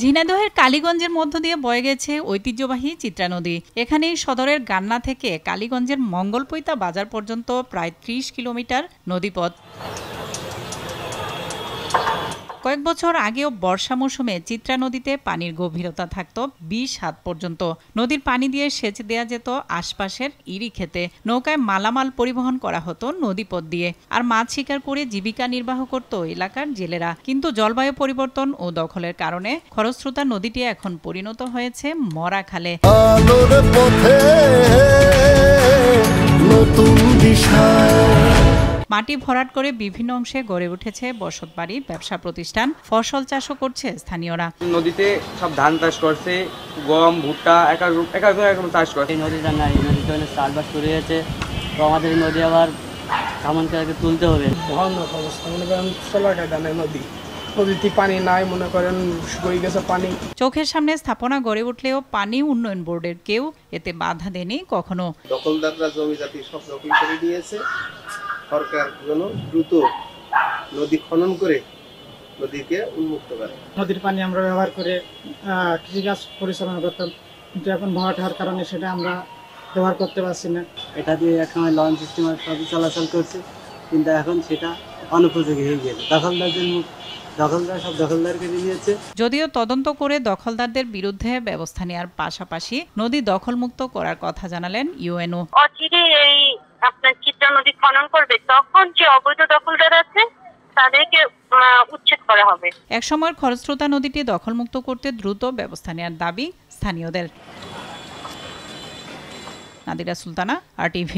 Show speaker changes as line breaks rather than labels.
ঝিনাইদহের কালীগঞ্জের মধ্য দিয়ে বয়ে গেছে ঐতিহ্যবাহী চিত্রা নদী। এখানেই সদরের গান্না থেকে কালীগঞ্জের মঙ্গলপৈতা বাজার পর্যন্ত প্রায় ৩০ কিলোমিটার নদীপথ। কয়েক বছর আগেও বর্ষা মৌসুমে চিত্রা নদীতে পানির গভীরতা থাকত ২০ হাত পর্যন্ত। নদীর পানি দিয়ে সেচ দেয়া যেত আশপাশের ইরি খেতে। নৌকায় মালামাল পরিবহন করা হতো নদীপথ দিয়ে, আর মাছ শিকার করে জীবিকা নির্বাহ করত এলাকার জেলেরা। কিন্তু জলবায়ু পরিবর্তন ও দখলের কারণে খরস্রোতা নদীটি এখন পরিণত হয়েছে মরা খালে। মাটি ভরাট করে বিভিন্ন অংশে গড়ে উঠেছে বসতবাড়ি, ব্যবসা প্রতিষ্ঠান, ফসল চাষও করছে স্থানীয়রা।
নদীতে সব ধান চাষ করছে, গম, ভুট্টা একাধিক চাষ করছে।
এই নদীটা নাই, এই নদীতে অনেক চাষবাস শুরু হয়েছে, তো আমাদের এই নদী আবার কামানকে তুলতে হবে।
ভয়ানক অবস্থা, মনে করেন সোলাকাটা নদী, নদীতে পানি নাই, মনে করেন শুকিয়ে গেছে পানি।
চোখের সামনে স্থাপনা গড়ে উঠলেও পানি উন্নয়ন বোর্ডের কেউ এতে বাধা দেয়নি কখনো।
দখলদাররা জমি জাতি সব দখল করে নিয়েছে। সরকার যেন দ্রুত নদী খনন করে নদীকে উন্মুক্ত করে।
নদীর পানি আমরা ব্যবহার করে কৃষিকাজ পরিচালনা করতাম, কিন্তু এখন ভরাট হওয়ার কারণে সেটা আমরা ব্যবহার করতে পারছি না।
এটা দিয়ে একসময় লঞ্চ স্টিমার সবই চলাচল করছে, কিন্তু এখন সেটা অনুপযোগী হয়ে গেছে। দখলদার সব দখলদারকে নিয়েছে।
যদিও তদন্ত করে দখলদারদের বিরুদ্ধে ব্যবস্থা নেওয়ার পাশাপাশি নদী দখলমুক্ত করার কথা জানালেন ইউএনও।
অচিরে এই আপনার চিত্রা নদী খনন করবে, তখন যে অবৈধ দখলদার আছে তাদেরকে উচ্ছেদ করা হবে।
একসময়ের খরস্রোতা নদীটি দখলমুক্ত করতে দ্রুত ব্যবস্থা নেওয়ার দাবি স্থানীয়দের। নাদিরা সুলতানা, RTV।